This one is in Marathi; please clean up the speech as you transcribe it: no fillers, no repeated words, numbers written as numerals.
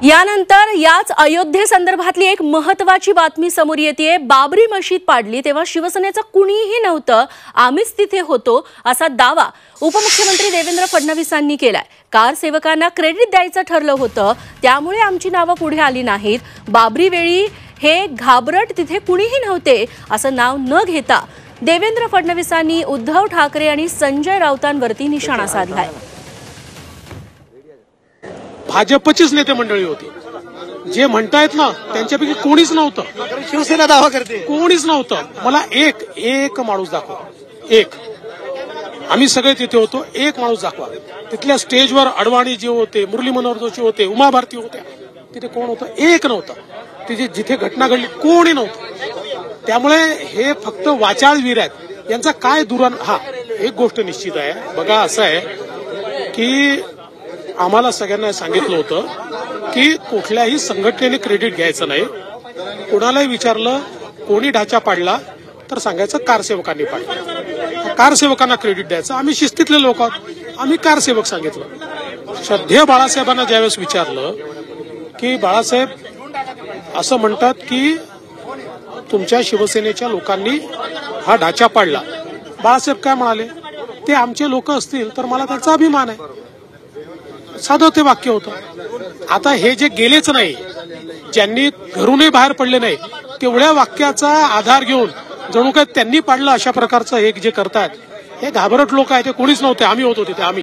यानंतर याच अयोध्येसंदर्भातली एक महत्त्वाची बातमी समोर येतेय। बाबरी मशीद पाडली तेव्हा शिवसेनेचं कुणीही नव्हतं, आम्हीच तिथे होतो असा दावा उपमुख्यमंत्री देवेंद्र फडणवीसांनी केलाय। कार सेवकांना क्रेडिट द्यायचं ठरलं होतं, त्यामुळे आमची नावं पुढे आली नाहीत। बाबरी वेळी हे घाबरट तिथे कुणीही नव्हते असं नाव न घेता देवेंद्र फडणवीसांनी उद्धव ठाकरे आणि संजय राऊतांवरती निशाणा साधलाय। भाजपचीच नेते मंडळी होती, जे म्हणतायत ना त्यांच्यापैकी कोणीच नव्हतं। शिवसेना दावा करते कोणीच नव्हतं। मला एक माणूस दाखवा, एक। आम्ही सगळे तिथे होतो, एक माणूस दाखवा। तिथल्या स्टेजवर अडवाणी जे होते, मुरली मनोहर जोशी होते, उमा भारती होत्या, तिथे कोण होतं? एक नव्हतं। तिथे जिथे घटना घडली कोणी नव्हतं। त्यामुळे हे फक्त वाचाळवीर आहेत, यांचा काय हा एक गोष्ट निश्चित आहे बघा, असं आहे की आम्हाला सगळ्यांना सांगितलं होतं की कुठल्याही संघटनेने क्रेडिट घ्यायचं नाही। कोणालाही विचारलं कोणी ढाचा पाडला तर सांगायचं कारसेवकांनी पाडला, कारसेवकांना क्रेडिट द्यायचं। आम्ही शिस्तीतले लोक आहोत, आम्ही कारसेवक सांगितलं। श्रद्धेय बाळासाहेबांना ज्यावेळेस विचारलं की बाळासाहेब असं म्हणतात की तुमच्या शिवसेनेच्या लोकांनी हा ढाचा पाडला, बाळासाहेब काय म्हणाले? ते आमचे लोक असतील तर मला त्याचा अभिमान आहे। साधं ते वाक्य होतं। आता हे जे गेलेच नाही, ज्यांनी घरूनही बाहेर पडले नाही, तेवढ्या वाक्याचा आधार घेऊन जणू काय त्यांनी पाडलं अशा प्रकारचं हे जे करतात, हे घाबरट लोक आहेत। ते कोणीच नव्हते, आम्ही होतो तिथे, आम्ही